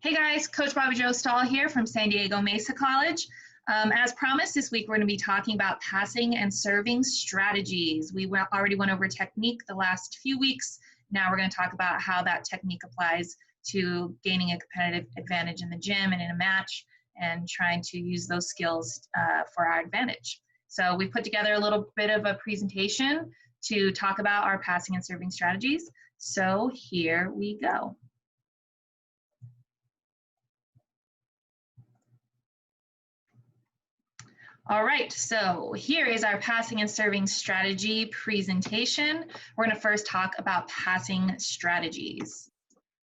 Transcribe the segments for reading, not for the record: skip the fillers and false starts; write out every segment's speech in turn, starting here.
Hey guys, Coach Bobby Jo Stahl here from San Diego Mesa College. As promised, this week we're going to be talking about passing and serving strategies. We already went over technique the last few weeks. Now we're going to talk about how that technique applies to gaining a competitive advantage in the gym and in a match and trying to use those skills for our advantage. So we put together a little bit of a presentation to talk about our passing and serving strategies. So here we go. All right, so here is our passing and serving strategy presentation. We're going to first talk about passing strategies.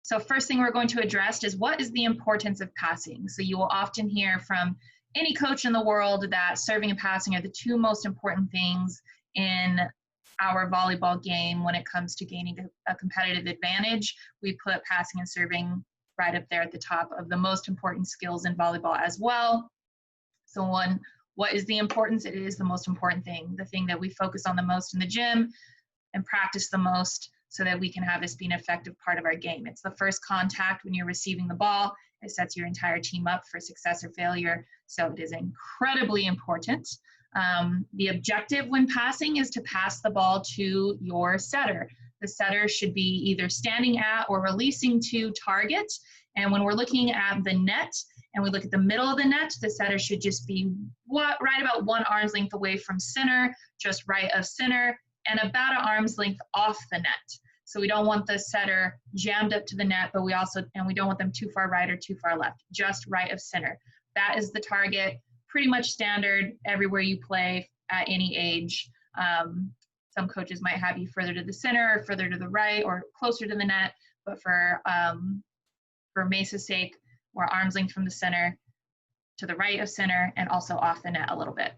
So first thing we're going to address is what is the importance of passing? So you will often hear from any coach in the world that serving and passing are the two most important things in our volleyball game when it comes to gaining a competitive advantage. We put passing and serving right up there at the top of the most important skills in volleyball as well. So what is the importance? It is the most important thing, the thing that we focus on the most in the gym and practice the most so that we can have this be an effective part of our game. It's the first contact when you're receiving the ball. It sets your entire team up for success or failure, so it is incredibly important. The objective when passing is to pass the ball to your setter. The setter should be either standing at or releasing to target, and when we're looking at the net, and we look at the middle of the net, the setter should just be right about 1 arm's length away from center, just right of center, and about an arm's length off the net. So we don't want the setter jammed up to the net, but we don't want them too far right or too far left, just right of center. That is the target, pretty much standard everywhere you play at any age. Some coaches might have you further to the center or further to the right or closer to the net, but for Mesa's sake, we're arm's length from the center to the right of center and also off the net a little bit.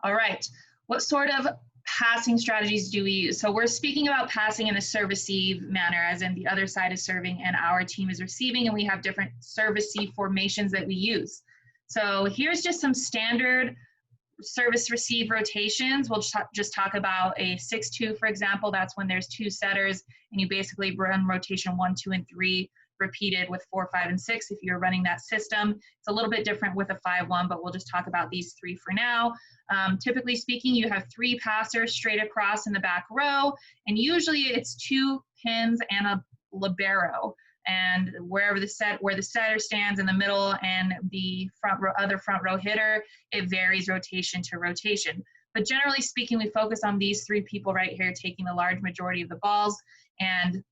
All right, what sort of passing strategies do we use? So we're speaking about passing in a serve-receive manner, as in the other side is serving and our team is receiving, and we have different serve-receive formations that we use. So here's just some standard service-receive rotations. We'll just talk about a 6-2, for example. That's when there's 2 setters, and you basically run rotation 1, 2, and 3 repeated with 4, 5, and 6 if you're running that system. It's a little bit different with a 5-1, but we'll just talk about these 3 for now. Typically speaking, you have 3 passers straight across in the back row, and usually it's 2 pins and a libero. And where the setter stands in the middle and the other front row hitter, it varies rotation to rotation. But generally speaking, we focus on these 3 people right here taking the large majority of the balls, and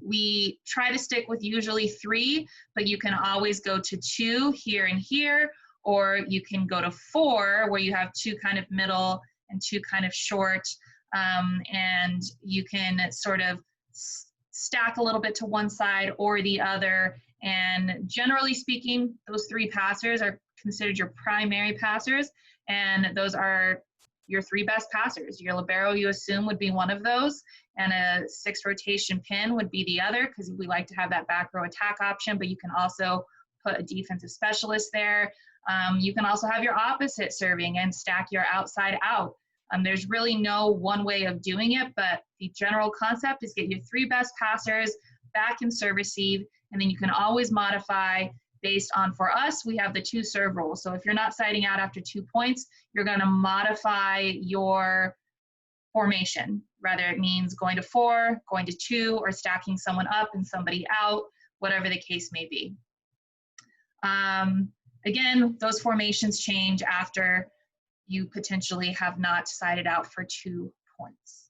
we try to stick with usually 3, but you can always go to 2 here and here, or you can go to 4 where you have 2 kind of middle and 2 kind of short, and you can sort of stack a little bit to one side or the other. And generally speaking, those 3 passers are considered your primary passers, and those are your 3 best passers. Your libero, you assume, would be one of those, and a 6 rotation pin would be the other, because we like to have that back row attack option, but you can also put a defensive specialist there. You can also have your opposite serving and stack your outside out. There's really no one way of doing it, but the general concept is get your 3 best passers back in serve receive, and then you can always modify based on, for us, we have the 2 serve rule. So if you're not siding out after 2 points, you're going to modify your formation. Whether it means going to 4, going to 2, or stacking someone up and somebody out, whatever the case may be. Again, those formations change after you potentially have not sided out for 2 points.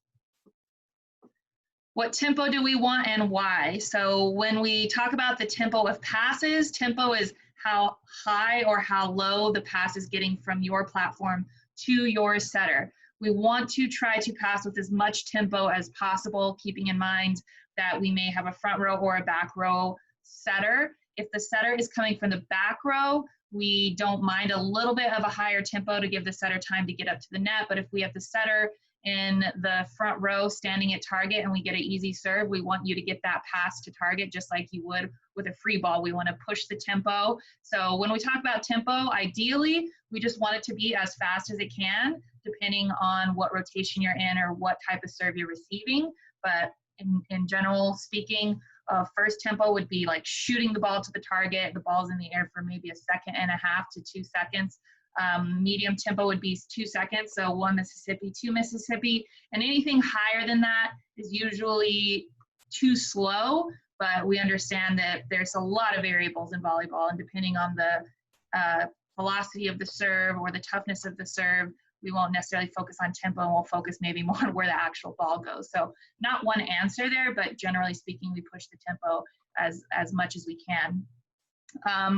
What tempo do we want and why? So when we talk about the tempo of passes, tempo is how high or how low the pass is getting from your platform to your setter. We want to try to pass with as much tempo as possible, keeping in mind that we may have a front row or a back row setter. If the setter is coming from the back row, we don't mind a little bit of a higher tempo to give the setter time to get up to the net. But if we have the setter in the front row standing at target and we get an easy serve, we want you to get that pass to target just like you would with a free ball. We want to push the tempo. So when we talk about tempo, ideally, we just want it to be as fast as it can, depending on what rotation you're in or what type of serve you're receiving. But in general speaking, first tempo would be like shooting the ball to the target. The ball's in the air for maybe 1.5 seconds to 2 seconds. Medium tempo would be 2 seconds, so 1 Mississippi, 2 Mississippi. And anything higher than that is usually too slow, but we understand that there's a lot of variables in volleyball, and depending on the velocity of the serve or the toughness of the serve, we won't necessarily focus on tempo, and we'll focus maybe more on where the actual ball goes. So not one answer there, but generally speaking, we push the tempo as much as we can.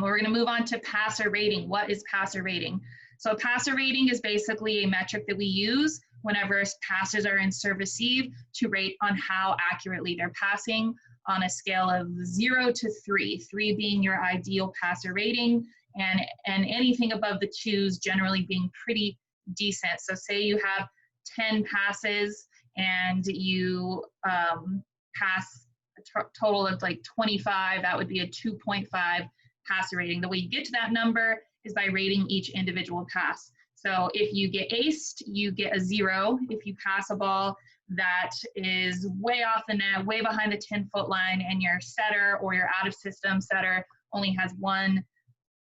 We're going to move on to passer rating. What is passer rating? So passer rating is basically a metric that we use whenever passers are in serve receive to rate on how accurately they're passing on a scale of 0 to 3, 3 being your ideal passer rating, and anything above the 2s generally being pretty decent. So say you have 10 passes and you pass a total of like 25, that would be a 2.5 passer rating. The way you get to that number is by rating each individual pass. So if you get aced, you get a 0. If you pass a ball that is way off the net, way behind the 10-foot line, and your setter or your out-of-system setter only has 1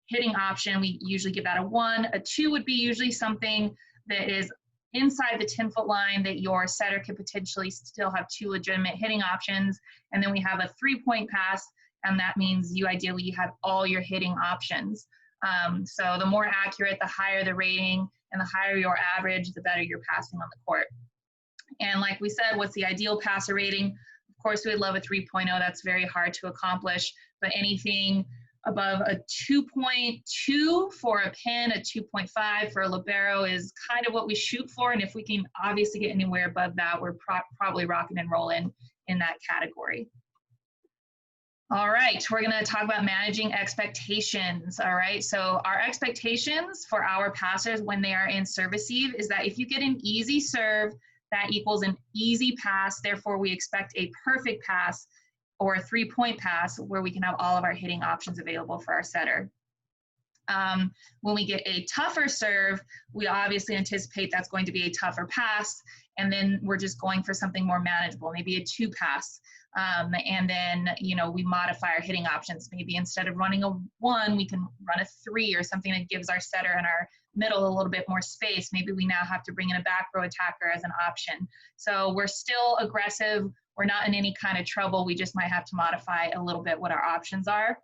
hitting option, we usually give that a 1. A 2 would be usually something that is inside the 10-foot line that your setter could potentially still have 2 legitimate hitting options. And then we have a 3-point pass, and that means you ideally have all your hitting options. So the more accurate, the higher the rating, and the higher your average, the better you're passing on the court. And like we said, what's the ideal passer rating? Of course, we would love a 3.0. That's very hard to accomplish, but anything above a 2.2 for a pin, a 2.5 for a libero is kind of what we shoot for. And if we can obviously get anywhere above that, we're probably rocking and rolling in that category. All right, we're going to talk about managing expectations. All right, so our expectations for our passers when they are in serve receive is that if you get an easy serve, that equals an easy pass. Therefore, we expect a perfect pass or a 3-point pass where we can have all of our hitting options available for our setter. When we get a tougher serve, we obviously anticipate that's going to be a tougher pass, and then we're just going for something more manageable, maybe a 2 pass. And then, you know, we modify our hitting options. Maybe instead of running a 1, we can run a 3 or something that gives our setter and our middle a little bit more space. Maybe we now have to bring in a back row attacker as an option. So we're still aggressive. We're not in any kind of trouble. We just might have to modify a little bit what our options are.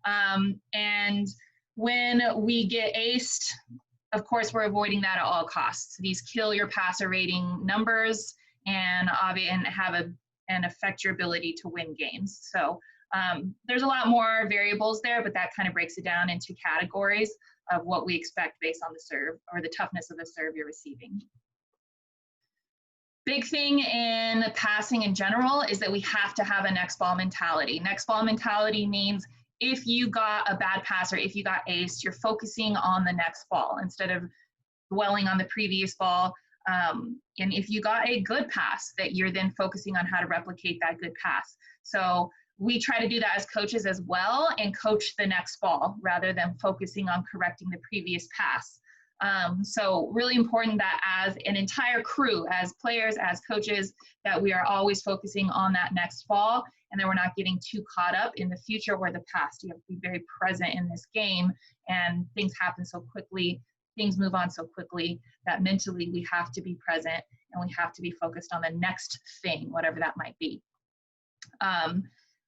And when we get aced, of course, we're avoiding that at all costs. These kill your passer rating numbers and affect your ability to win games. So there's a lot more variables there, but that kind of breaks it down into categories of what we expect based on the serve or the toughness of the serve you're receiving. Big thing in passing in general is that we have to have a next ball mentality. Next ball mentality means if you got a bad pass or if you got aced, you're focusing on the next ball instead of dwelling on the previous ball. And if you got a good pass, that you're then focusing on how to replicate that good pass. So we try to do that as coaches as well and coach the next ball rather than focusing on correcting the previous pass. So really important that as an entire crew, as players, as coaches, that we are always focusing on that next ball and that we're not getting too caught up in the future or the past. You have to be very present in this game, and things happen so quickly, things move on so quickly that mentally we have to be present and we have to be focused on the next thing, whatever that might be.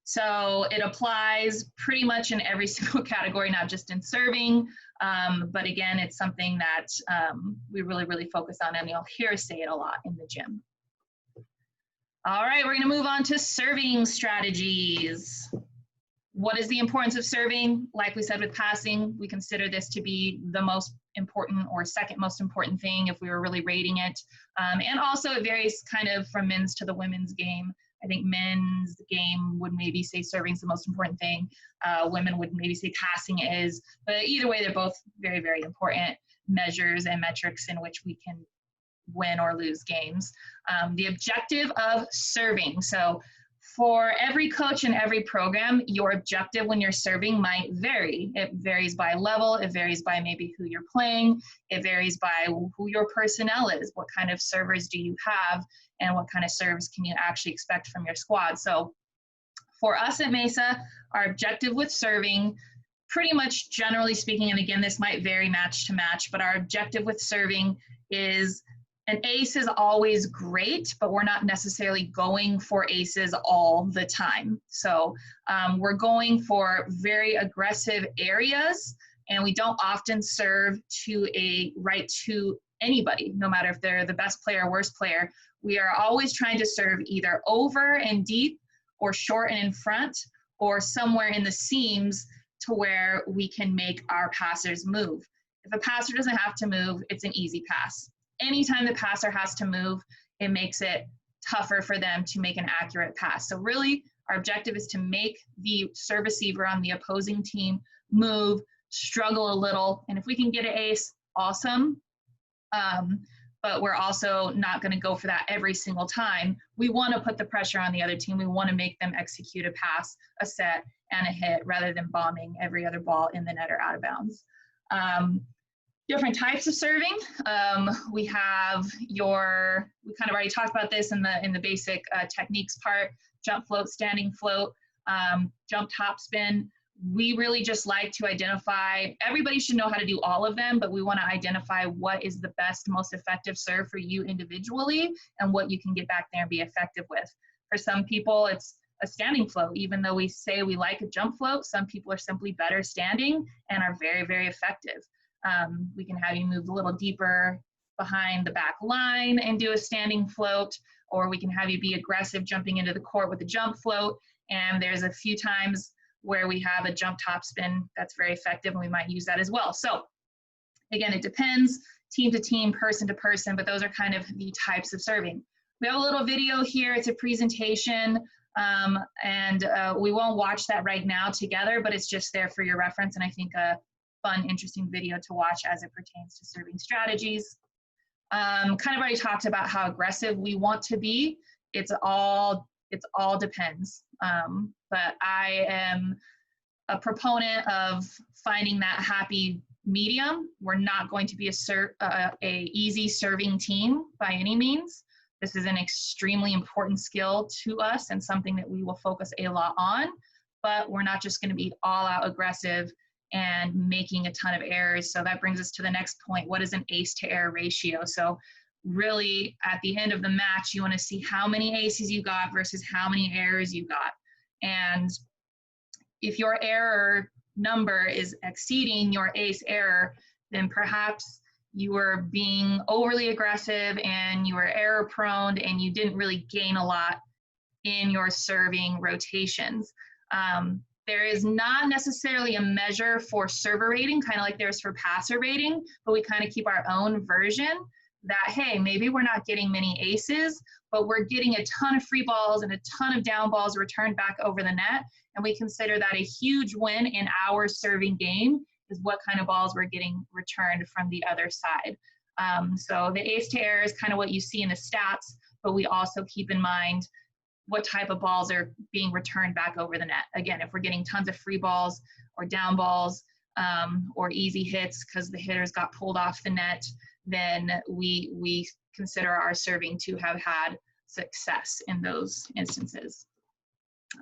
So it applies pretty much in every single category, not just in serving, but again, it's something that we really, really focus on, and you'll hear us say it a lot in the gym. All right, we're gonna move on to serving strategies. What is the importance of serving? Like we said with passing, we consider this to be the most important or second most important thing if we were really rating it. And also it varies kind of from men's to the women's game. I think men's game would maybe say serving is the most important thing. Women would maybe say passing is, but either way, they're both very, very important measures and metrics in which we can win or lose games. The objective of serving. So for every coach and every program, your objective when you're serving might vary. It varies by level, it varies by maybe who you're playing, it varies by who your personnel is, what kind of servers do you have, and what kind of serves can you actually expect from your squad. So For us at Mesa, our objective with serving, pretty much generally speaking, and again, this might vary match to match, but our objective with serving is an ace is always great, but we're not necessarily going for aces all the time. So we're going for very aggressive areas, and we don't often serve to anybody, no matter if they're the best player or worst player. We are always trying to serve either over and deep or short and in front or somewhere in the seams to where we can make our passers move. If a passer doesn't have to move, it's an easy pass. Anytime the passer has to move, it makes it tougher for them to make an accurate pass. So really, our objective is to make the serve receiver on the opposing team move, struggle a little, and if we can get an ace, awesome. But we're also not going to go for that every single time. We want to put the pressure on the other team. We want to make them execute a pass, a set, and a hit rather than bombing every other ball in the net or out of bounds. Different types of serving. We have we kind of already talked about this in the basic techniques part, jump float, standing float, jump top spin. We really just like to identify, everybody should know how to do all of them, but we want to identify what is the best, most effective serve for you individually and what you can get back there and be effective with. For some people, it's a standing float. Even though we say we like a jump float, some people are simply better standing and are very, very effective. We can have you move a little deeper behind the back line and do a standing float, or we can have you be aggressive jumping into the court with a jump float. And there's a few times where we have a jump top spin that's very effective, and we might use that as well. So again, it depends team to team, person to person, but those are kind of the types of serving. We have a little video here. It's a presentation, and we won't watch that right now together, but it's just there for your reference, and I think a fun, interesting video to watch as it pertains to serving strategies. Kind of already talked about how aggressive we want to be. It's all depends. But I am a proponent of finding that happy medium. We're not going to be a easy serving team by any means. This is an extremely important skill to us and something that we will focus a lot on, but we're not just going to be all out aggressive and making a ton of errors. So that brings us to the next point. What is an ace to error ratio? So really at the end of the match, you want to see how many aces you got versus how many errors you got. And if your error number is exceeding your ace error, then perhaps you were being overly aggressive and you were error prone and you didn't really gain a lot in your serving rotations. There is not necessarily a measure for server rating, kind of like there's for passer rating, but we kind of keep our own version that, hey, maybe we're not getting many aces, but we're getting a ton of free balls and a ton of down balls returned back over the net. And we consider that a huge win in our serving game is what kind of balls we're getting returned from the other side. So the ace to error is kind of what you see in the stats, but we also keep in mind what type of balls are being returned back over the net. Again, if we're getting tons of free balls or down balls or easy hits because the hitters got pulled off the net, then we consider our serving to have had success in those instances.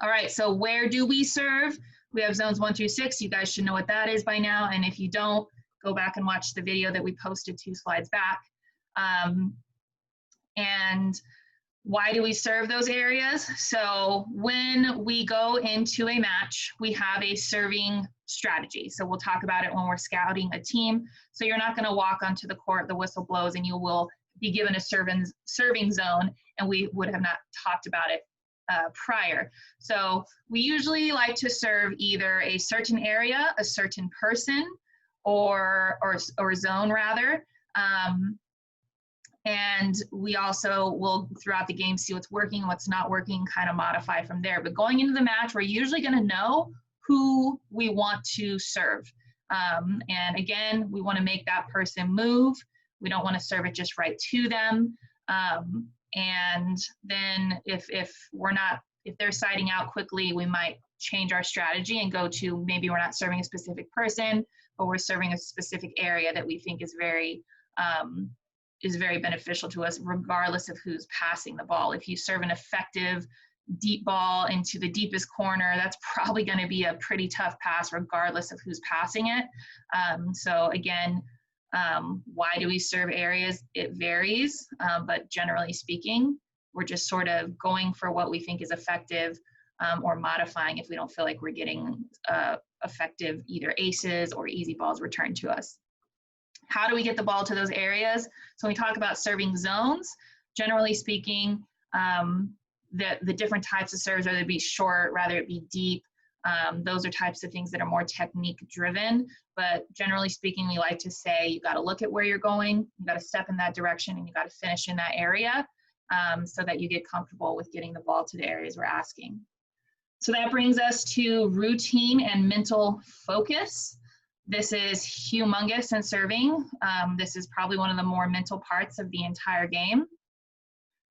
All right, so where do we serve? We have zones 1 through 6. You guys should know what that is by now. And if you don't, go back and watch the video that we posted 2 slides back. And why do we serve those areas? So when we go into a match, we have a serving strategy. So we'll talk about it when we're scouting a team. So you're not going to walk onto the court, the whistle blows, and you will be given a serving zone, and we would have not talked about it prior. So we usually like to serve either a certain area, a certain person, or zone rather. And we also will, throughout the game, see what's working, what's not working, kind of modify from there. But going into the match, we're usually going to know who we want to serve. And again, we want to make that person move. We don't want to serve it just right to them. And then if they're siding out quickly, we might change our strategy and go to, maybe we're not serving a specific person, but we're serving a specific area that we think is very beneficial to us, regardless of who's passing the ball. If you serve an effective deep ball into the deepest corner, that's probably going to be a pretty tough pass regardless of who's passing it. So again, why do we serve areas? It varies, but generally speaking, we're just sort of going for what we think is effective, or modifying if we don't feel like we're getting effective either aces or easy balls returned to us. How do we get the ball to those areas? So when we talk about serving zones, generally speaking, the different types of serves, whether it be short, rather it be deep, those are types of things that are more technique driven. But generally speaking, we like to say you got to look at where you're going, you got to step in that direction, and you got to finish in that area, so that you get comfortable with getting the ball to the areas we're asking. So that brings us to routine and mental focus. This is humongous in serving. This is probably one of the more mental parts of the entire game.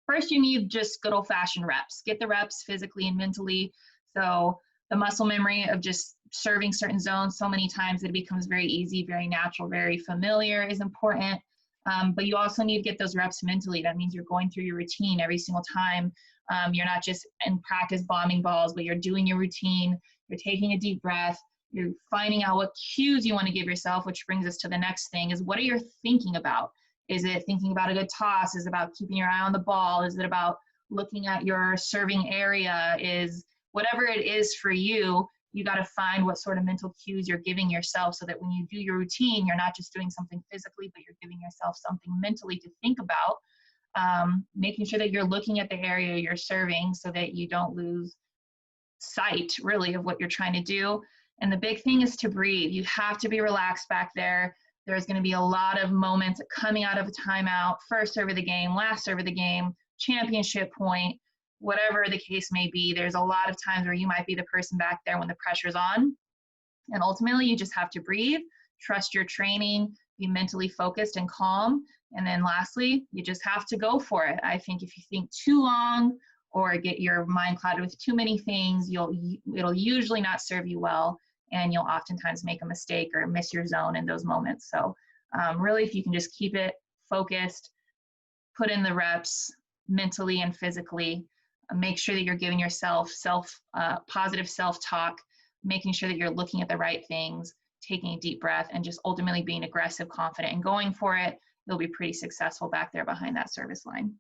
First, you need just good old-fashioned reps. Get the reps physically and mentally. So the muscle memory of just serving certain zones so many times that it becomes very easy, very natural, very familiar is important. But you also need to get those reps mentally. That means you're going through your routine every single time. You're not just in practice bombing balls, but you're doing your routine. You're taking a deep breath. You're finding out what cues you want to give yourself, which brings us to the next thing is what are you thinking about? Is it thinking about a good toss? Is it about keeping your eye on the ball? Is it about looking at your serving area? Is whatever it is for you, you got to find what sort of mental cues you're giving yourself so that when you do your routine, you're not just doing something physically, but you're giving yourself something mentally to think about, making sure that you're looking at the area you're serving so that you don't lose sight really of what you're trying to do. And the big thing is to breathe. You have to be relaxed back there. There's going to be a lot of moments coming out of a timeout, first serve of the game, last serve of the game, championship point, whatever the case may be. There's a lot of times where you might be the person back there when the pressure's on. And ultimately, you just have to breathe, trust your training, be mentally focused and calm. And then lastly, you just have to go for it. I think if you think too long or get your mind clouded with too many things, it'll usually not serve you well. And you'll oftentimes make a mistake or miss your zone in those moments. So really, if you can just keep it focused, put in the reps mentally and physically, make sure that you're giving yourself positive self-talk, making sure that you're looking at the right things, taking a deep breath, and just ultimately being aggressive, confident, and going for it, you'll be pretty successful back there behind that service line.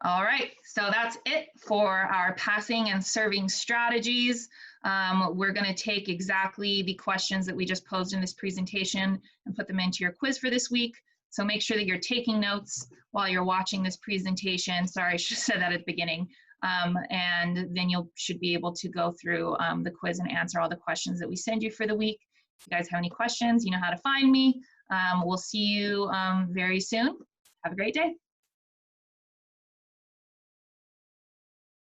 All right, so that's it for our passing and serving strategies. We're going to take exactly the questions that we just posed in this presentation and put them into your quiz for this week. So make sure that you're taking notes while you're watching this presentation. Sorry, I should have said that at the beginning. And then you should be able to go through the quiz and answer all the questions that we send you for the week. If you guys have any questions, you know how to find me. We'll see you very soon. Have a great day.